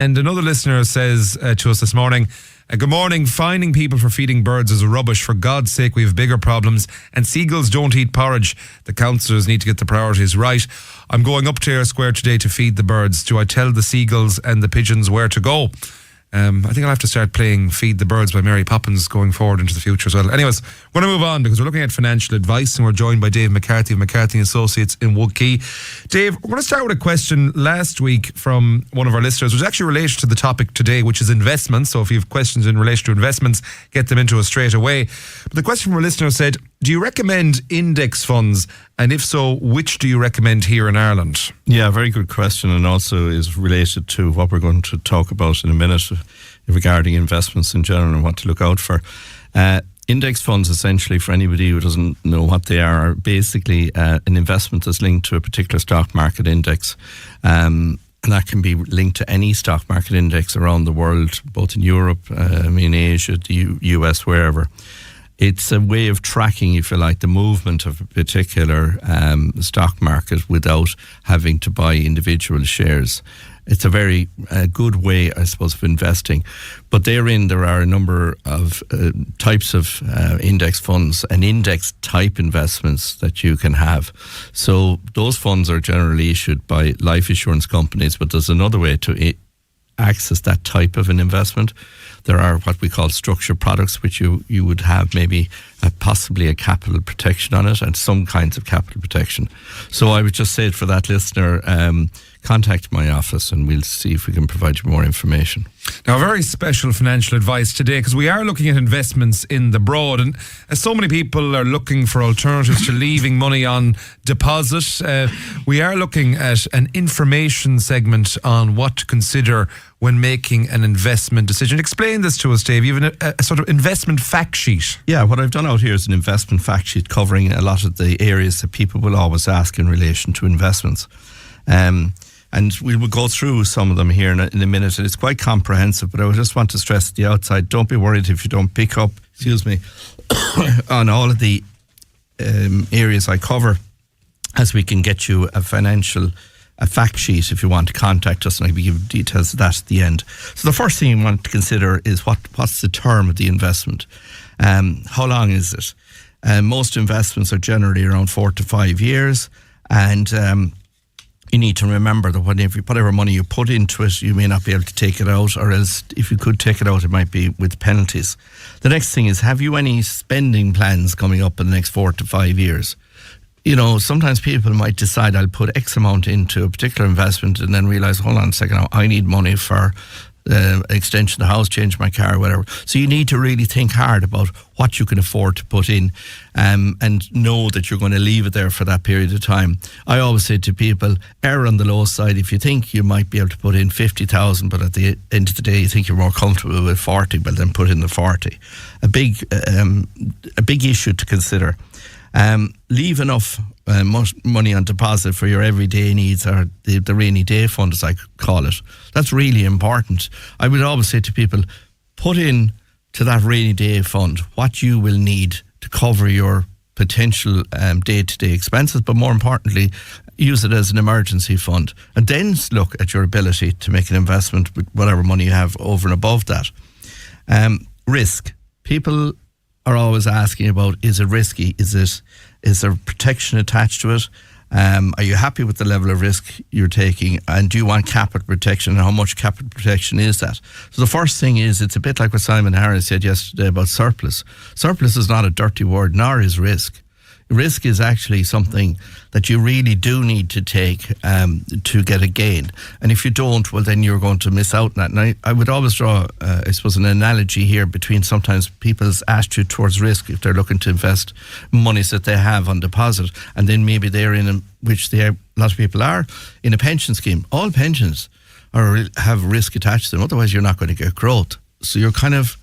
And another listener says to us this morning, good morning, finding people for feeding birds is rubbish. For God's sake, we have bigger problems. And seagulls don't eat porridge. The councillors need to get the priorities right. I'm going up to Eyre Square today to feed the birds. Do I tell the seagulls and the pigeons where to go? I think I'll have to start playing Feed the Birds by Mary Poppins going forward into the future as well. Anyways, we're going to move on because we're looking at financial advice and we're joined by Dave McCarthy of McCarthy Associates in Woodkey. Dave, we're going to start with a question last week from one of our listeners, which is actually related to the topic today, which is investments. So if you have questions in relation to investments, get them into us straight away. But the question from a listener said, do you recommend index funds? And if so, which do you recommend here in Ireland? Yeah, very good question, and also is related to what we're going to talk about in a minute regarding investments in general and what to look out for. Index funds, essentially, for anybody who doesn't know what they are basically an investment that's linked to a particular stock market index. And that can be linked to any stock market index around the world, both in Europe, in Asia, the US, wherever. It's a way of tracking, if you like, the movement of a particular stock market without having to buy individual shares. It's a very good way, I suppose, of investing. But therein, there are a number of types of index funds and index type investments that you can have. So those funds are generally issued by life insurance companies, but there's another way to access that type of an investment. There are what we call structured products, which you would have maybe possibly a capital protection on it and some kinds of capital protection. So I would just say for that listener, contact my office and we'll see if we can provide you more information. Now, very special financial advice today because we are looking at investments in the broad, and as so many people are looking for alternatives to leaving money on deposit, we are looking at an information segment on what to consider when making an investment decision. Explain this to us, Dave. You have a sort of investment fact sheet. Yeah, what I've done out here is an investment fact sheet covering a lot of the areas that people will always ask in relation to investments. And we will go through some of them here in a minute. And it's quite comprehensive, but I just want to stress at the outside, don't be worried if you don't pick up, on all of the areas I cover, as we can get you a fact sheet if you want to contact us, and I'll give details of that at the end. So the first thing you want to consider is what's the term of the investment? How long is it? Most investments are generally around 4 to 5 years, and you need to remember that whatever money you put into it, you may not be able to take it out, or else if you could take it out, it might be with penalties. The next thing is, have you any spending plans coming up in the next 4 to 5 years? You know, sometimes people might decide I'll put X amount into a particular investment and then realise, hold on a second, I need money for extension of the house, change my car, whatever. So you need to really think hard about what you can afford to put in, and know that you're going to leave it there for that period of time. I always say to people, err on the low side. If you think you might be able to put in 50,000, but at the end of the day you think you're more comfortable with 40, well then put in the 40. A big issue to consider. Leave enough money on deposit for your everyday needs, or the rainy day fund, as I call it. That's really important. I would always say to people, put in to that rainy day fund what you will need to cover your potential day-to-day expenses, but more importantly, use it as an emergency fund, and then look at your ability to make an investment with whatever money you have over and above that. Risk. People are always asking about, is it risky? Is there protection attached to it? Are you happy with the level of risk you're taking? And do you want capital protection? And how much capital protection is that? So the first thing is, it's a bit like what Simon Harris said yesterday about surplus. Surplus is not a dirty word, nor is risk. Risk is actually something that you really do need to take to get a gain. And if you don't, well, then you're going to miss out on that. And I would always draw, I suppose, an analogy here between sometimes people's attitude towards risk if they're looking to invest monies that they have on deposit, and then maybe they're which a lot of people are, in a pension scheme. All pensions have risk attached to them, otherwise you're not going to get growth. So you're kind of,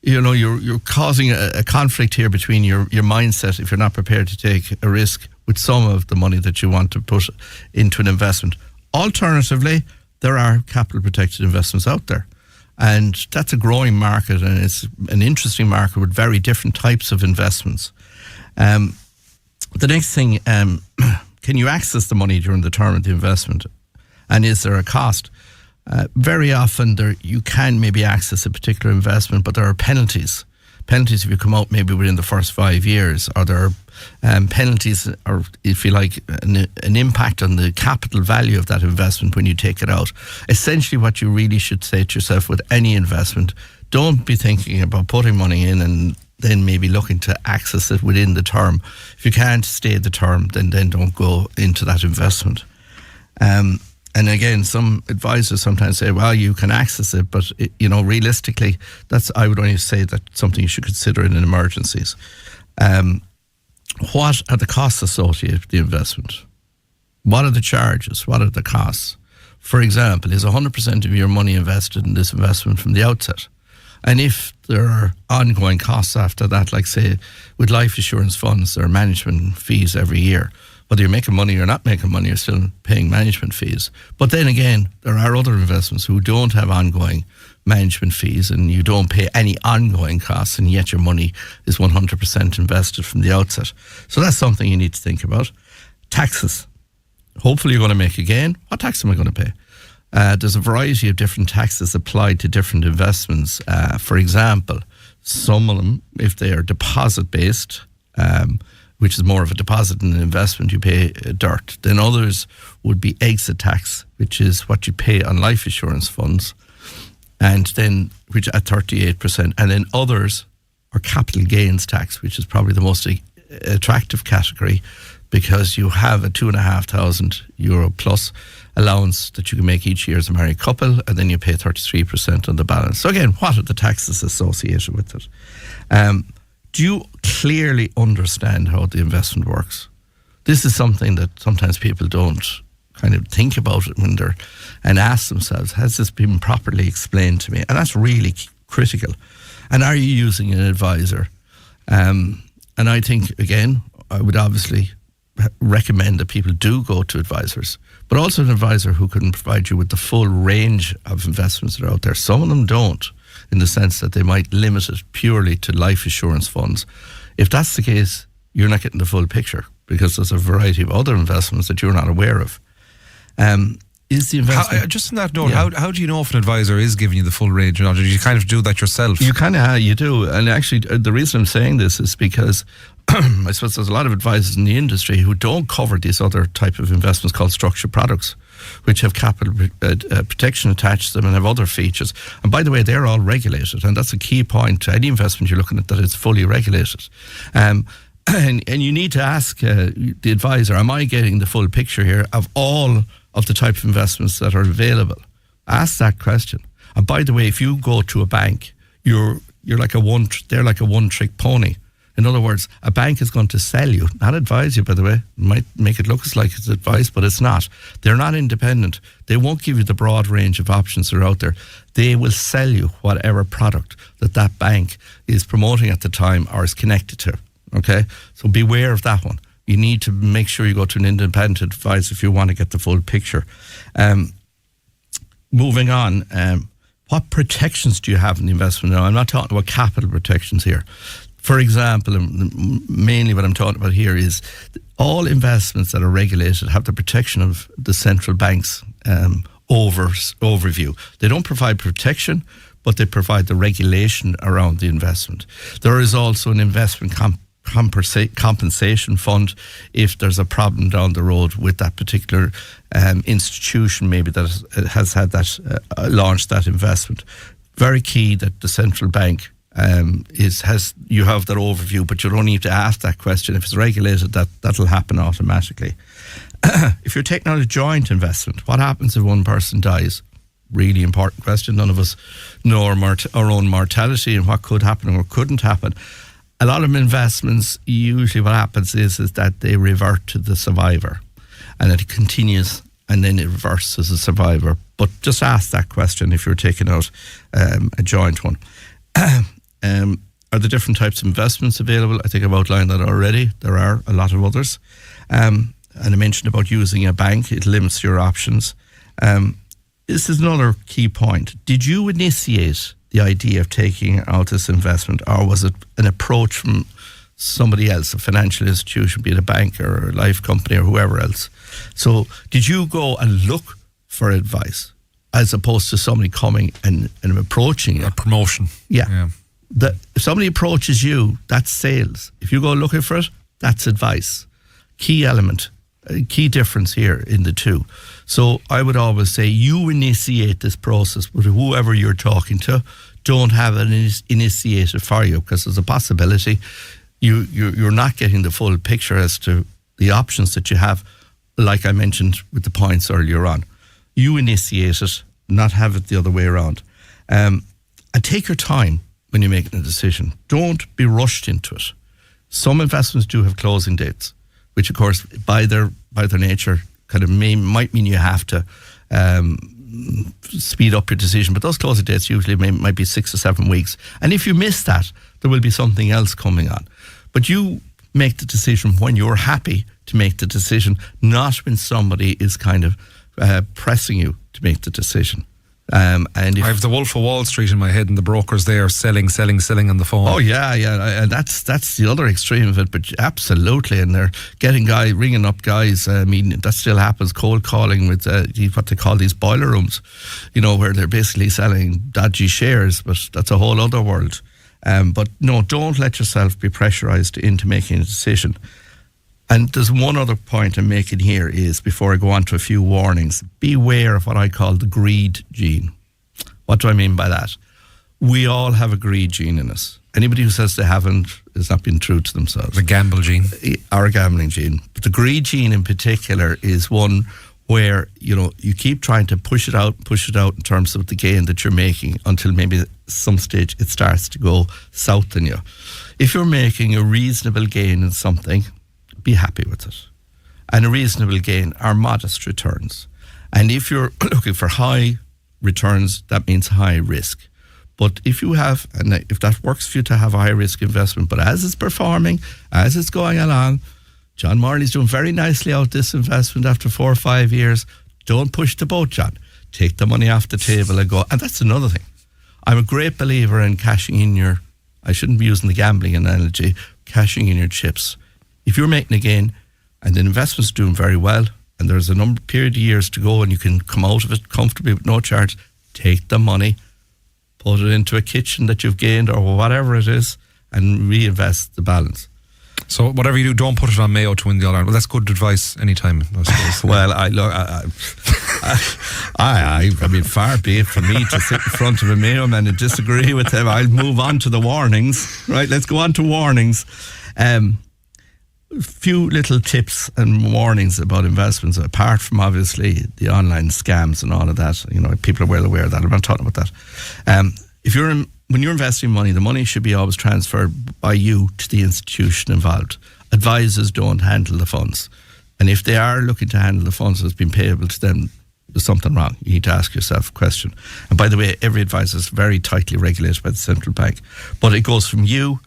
you're causing a conflict here between your mindset if you're not prepared to take a risk with some of the money that you want to put into an investment. Alternatively, there are capital protected investments out there, and that's a growing market, and it's an interesting market with very different types of investments. The next thing, can you access the money during the term of the investment, and is there a cost? very often you can maybe access a particular investment, but there are penalties. Penalties if you come out maybe within the first 5 years, or there are penalties, or if you like, an impact on the capital value of that investment when you take it out. Essentially what you really should say to yourself with any investment, don't be thinking about putting money in and then maybe looking to access it within the term. If you can't stay the term, then don't go into that investment. And again, some advisors sometimes say, well, you can access it, but realistically, I would only say that's something you should consider in emergencies. What are the costs associated with the investment? What are the charges? What are the costs? For example, is 100% of your money invested in this investment from the outset? And if there are ongoing costs after that, like say with life insurance funds, there are management fees every year. Whether you're making money or not making money, you're still paying management fees. But then again, there are other investments who don't have ongoing management fees and you don't pay any ongoing costs, and yet your money is 100% invested from the outset. So that's something you need to think about. Taxes. Hopefully you're going to make a gain. What tax am I going to pay? There's a variety of different taxes applied to different investments. For example, some of them, if they are deposit-based, which is more of a deposit than an investment, you pay dirt. Then others would be exit tax, which is what you pay on life insurance funds, and then which at 38%. And then others are capital gains tax, which is probably the most attractive category, because you have a €2,500 plus allowance that you can make each year as a married couple, and then you pay 33% on the balance. So again, what are the taxes associated with it? Do you clearly understand how the investment works? This is something that sometimes people don't kind of think about it when they're, and ask themselves, has this been properly explained to me? And that's really critical. And are you using an advisor? And I think, again, I would obviously recommend that people do go to advisors, but also an advisor who can provide you with the full range of investments that are out there. Some of them don't, in the sense that they might limit it purely to life insurance funds. If that's the case, you're not getting the full picture, because there's a variety of other investments that you're not aware of. Is the investment... Just on that note, yeah. How do you know if an advisor is giving you the full range? Or do you kind of do that yourself? You do. And actually, the reason I'm saying this is because I suppose there's a lot of advisors in the industry who don't cover these other type of investments called structured products, which have capital protection attached to them and have other features. And by the way, they're all regulated, and that's a key point to any investment you're looking at, that it's fully regulated. And you need to ask the advisor, am I getting the full picture here of all of the type of investments that are available? Ask that question. And by the way, if you go to a bank, they're like a one-trick pony. In other words, a bank is going to sell you, not advise you, by the way. It might make it look like it's advice, but it's not. They're not independent. They won't give you the broad range of options that are out there. They will sell you whatever product that bank is promoting at the time or is connected to. Okay? So beware of that one. You need to make sure you go to an independent advisor if you want to get the full picture. Moving on, what protections do you have in the investment? Now, I'm not talking about capital protections here. For example, mainly what I'm talking about here is all investments that are regulated have the protection of the central bank's overview. They don't provide protection, but they provide the regulation around the investment. There is also an investment compensation fund if there's a problem down the road with that particular institution, maybe that has had that launched that investment. Very key that the central bank you have that overview, but you don't need to ask that question. If it's regulated, that'll happen automatically. If you're taking out a joint investment, what happens if one person dies? Really important question. None of us know our own mortality and what could happen or couldn't happen. A lot of investments, usually what happens is that they revert to the survivor, and it continues, and then it reverts as a survivor. But just ask that question if you're taking out a joint one. Are there different types of investments available? I think I've outlined that already. There are a lot of others. And I mentioned about using a bank. It limits your options. This is another key point. Did you initiate the idea of taking out this investment, or was it an approach from somebody else, a financial institution, be it a bank or a life company or whoever else? So did you go and look for advice? as opposed to somebody coming and approaching you. A promotion. Yeah. If somebody approaches you, that's sales. If you go looking for it, that's advice. Key element, key difference here in the two. So I would always say you initiate this process with whoever you're talking to. Don't have it initiated for you, because there's a possibility you're not getting the full picture as to the options that you have, like I mentioned with the points earlier on. You initiate it, not have it the other way around. And take your time when you're making a decision. Don't be rushed into it. Some investments do have closing dates, which of course by their nature kind of might mean you have to speed up your decision. But those closing dates usually might be 6 or 7 weeks. And if you miss that, there will be something else coming on. But you make the decision when you're happy to make the decision, not when somebody is kind of pressing you to make the decision. And I have the Wolf of Wall Street in my head, and the brokers there selling on the phone. Oh yeah, and that's the other extreme of it. But absolutely, and they're ringing up guys. I mean, that still happens. Cold calling with what they call these boiler rooms, where they're basically selling dodgy shares. But that's a whole other world. But no, don't let yourself be pressurized into making a decision. And there's one other point I'm making here is, before I go on to a few warnings, beware of what I call the greed gene. What do I mean by that? We all have a greed gene in us. Anybody who says they haven't is not being true to themselves. The gamble gene. Our gambling gene. But the greed gene in particular is one where, you keep trying to push it out in terms of the gain that you're making, until maybe at some stage it starts to go south on you. If you're making a reasonable gain in something, be happy with it. And a reasonable gain are modest returns. And if you're looking for high returns, that means high risk. But if you have, and if that works for you to have a high risk investment, but as it's performing, as it's going along, John Morley's doing very nicely out this investment after 4 or 5 years, don't push the boat, John. Take the money off the table and go. And that's another thing. I'm a great believer in cashing in I shouldn't be using the gambling analogy, cashing in your chips. If you're making a gain and the investment's doing very well, and there's a period of years to go and you can come out of it comfortably with no charge, take the money, put it into a kitchen that you've gained or whatever it is, and reinvest the balance. So whatever you do, don't put it on Mayo to win the All-Ireland. Well, that's good advice anytime, I suppose. Well, I mean, far be it from me to sit in front of a Mayo man and disagree with him. I'll move on to the warnings. Right, let's go on to warnings. Few little tips and warnings about investments, apart from obviously the online scams and all of that. People are well aware of that. I'm not talking about that. When you're investing money, the money should be always transferred by you to the institution involved. Advisors don't handle the funds. And if they are looking to handle the funds that's been payable to them, there's something wrong. You need to ask yourself a question. And by the way, every advisor is very tightly regulated by the central bank. But it goes from you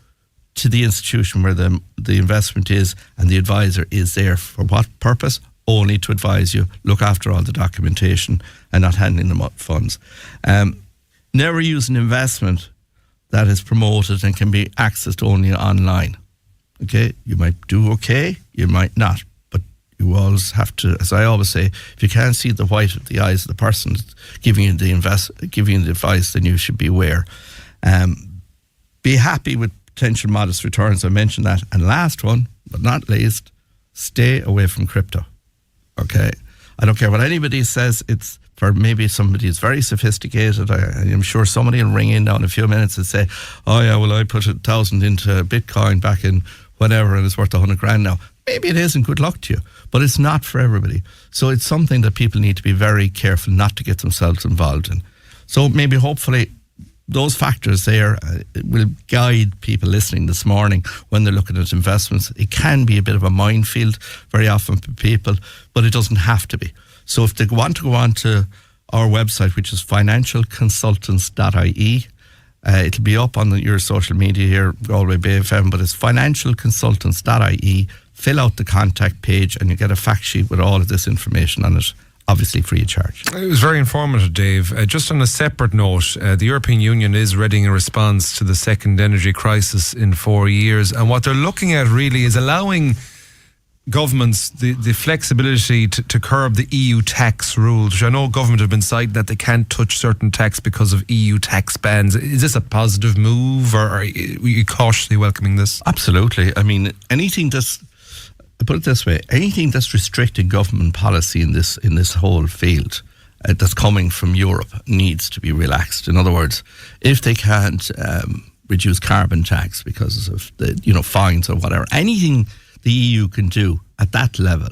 to the institution where the investment is, and the advisor is there for what purpose? Only to advise you, look after all the documentation and not handling the funds. Never use an investment that is promoted and can be accessed only online. Okay, you might do okay, you might not, but you always have to, as I always say, if you can't see the white of the eyes of the person giving you the advice, then you should be aware. Be happy with potential modest returns. I mentioned that. And last one, but not least, stay away from crypto. Okay, I don't care what anybody says. It's for maybe somebody who's very sophisticated. I'm sure somebody will ring in now in a few minutes and say, oh yeah, well, I put 1,000 into Bitcoin back in whatever and it's worth 100 grand now. Maybe it isn't, good luck to you, but it's not for everybody. So it's something that people need to be very careful not to get themselves involved in. So maybe hopefully those factors there will guide people listening this morning when they're looking at investments. It can be a bit of a minefield very often for people, but it doesn't have to be. So if they want to go on to our website, which is financialconsultants.ie, it'll be up on your social media here, Galway Bay FM, but it's financialconsultants.ie. Fill out the contact page and you get a fact sheet with all of this information on it, obviously free of charge. It was very informative, Dave. Just on a separate note, the European Union is readying a response to the second energy crisis in 4 years, and what they're looking at really is allowing governments the flexibility to curb the EU tax rules, which I know government have been citing that they can't touch certain tax because of EU tax bans. Is this a positive move, or are you cautiously welcoming this? Absolutely. I mean, put it this way, anything that's restricting government policy in this whole field that's coming from Europe needs to be relaxed. In other words, if they can't reduce carbon tax because of the fines or whatever, anything the EU can do at that level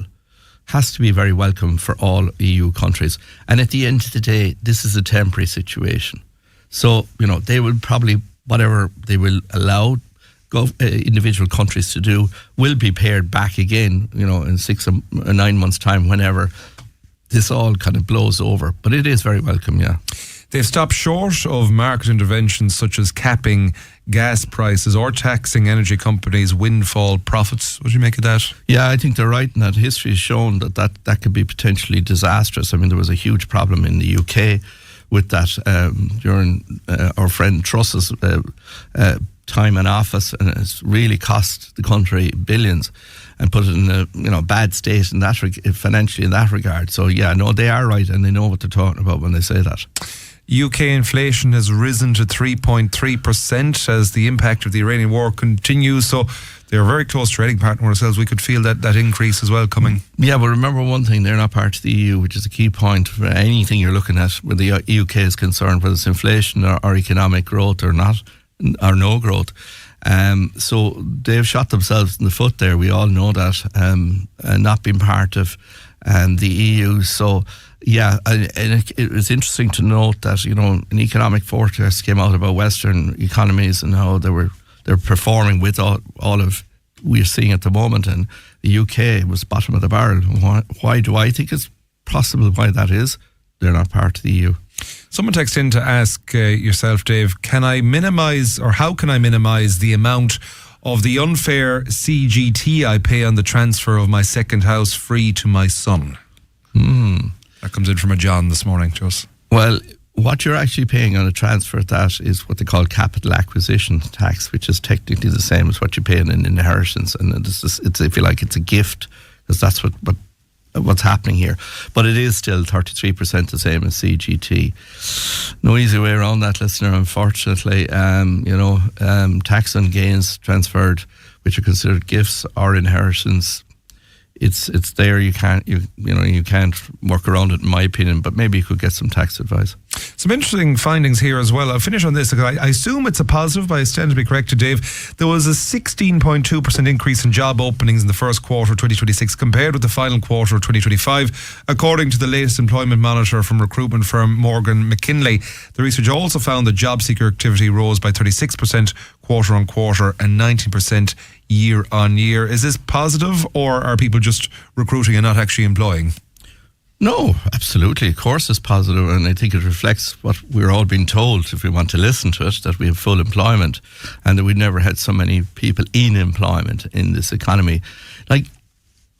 has to be very welcome for all EU countries. And at the end of the day, this is a temporary situation. So, they will probably, whatever they will allow individual countries to do will be pared back again, in 6 or 9 months' time, whenever this all kind of blows over. But it is very welcome, yeah. They've stopped short of market interventions such as capping gas prices or taxing energy companies' windfall profits. What do you make of that? Yeah, I think they're right in that. History has shown that could be potentially disastrous. I mean, there was a huge problem in the UK with that during our friend Truss's time in office, and it's really cost the country billions and put it in a bad state in that financially in that regard. So yeah, no, they are right, and they know what they're talking about when they say that. UK inflation has risen to 3.3% as the impact of the Iranian war continues. So they're very close to trading partner ourselves. We could feel that increase as well coming. Yeah, but remember one thing, they're not part of the EU, which is a key point for anything you're looking at where the UK is concerned, whether it's inflation or economic growth or not, or no growth. So they've shot themselves in the foot there. We all know that, not being part of the EU. So yeah, and it was interesting to note that an economic forecast came out about Western economies and how they're performing with all of we're seeing at the moment, and the UK was bottom of the barrel. Why do I think it's possible why that is? They're not part of the EU. Someone texted in to ask yourself, Dave, can I minimise, or how can I minimise the amount of the unfair CGT I pay on the transfer of my second house free to my son? That comes in from a John this morning to us. Well, what you're actually paying on a transfer of that is what they call capital acquisition tax, which is technically the same as what you pay in an inheritance. And it's if you like, it's a gift, because that's what's happening here. But it is still 33% the same as CGT. No easy way around that, listener, unfortunately. Tax on gains transferred, which are considered gifts or inheritance, it's there. You can't work around it, in my opinion, but maybe you could get some tax advice. Some interesting findings here as well. I'll finish on this because I assume it's a positive, but I stand to be corrected, Dave. There was a 16.2% increase in job openings in the first quarter of 2026 compared with the final quarter of 2025, according to the latest employment monitor from recruitment firm Morgan McKinley. The research also found that job seeker activity rose by 36% quarter on quarter and 19% year on year. Is this positive, or are people just recruiting and not actually employing? No, absolutely. Of course it's positive, and I think it reflects what we're all being told, if we want to listen to it, that we have full employment and that we've never had so many people in employment in this economy. Like,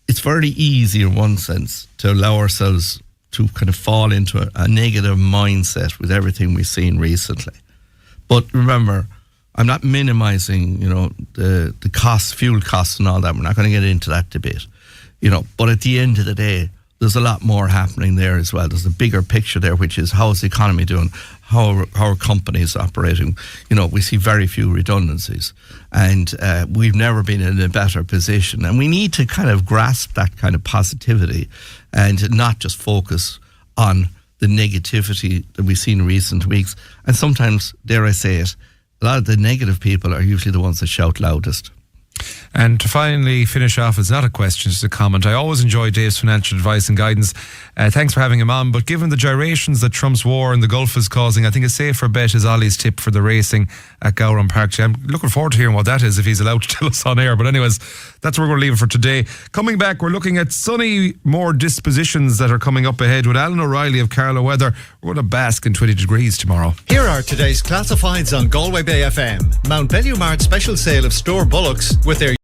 it's very easy in one sense to allow ourselves to kind of fall into a negative mindset with everything we've seen recently. But remember, I'm not minimising, the costs, fuel costs and all that. We're not going to get into that debate, But at the end of the day, there's a lot more happening there as well. There's a bigger picture there, which is how is the economy doing? How are companies operating? We see very few redundancies, and we've never been in a better position. And we need to kind of grasp that kind of positivity and not just focus on the negativity that we've seen in recent weeks. And sometimes, dare I say it, a lot of the negative people are usually the ones that shout loudest. And to finally finish off, it's not a question, it's a comment. I always enjoy Dave's financial advice and guidance. Thanks for having him on. But given the gyrations that Trump's war in the Gulf is causing, I think a safer bet is Ollie's tip for the racing at Gowran Park. I'm looking forward to hearing what that is, if he's allowed to tell us on air. But anyways, that's where we're going to leave it for today. Coming back, we're looking at sunny, more dispositions that are coming up ahead with Alan O'Reilly of Carlow Weather. We're going to bask in 20 degrees tomorrow. Here are today's classifieds on Galway Bay FM. Mount Bellew Mart special sale of store bullocks with their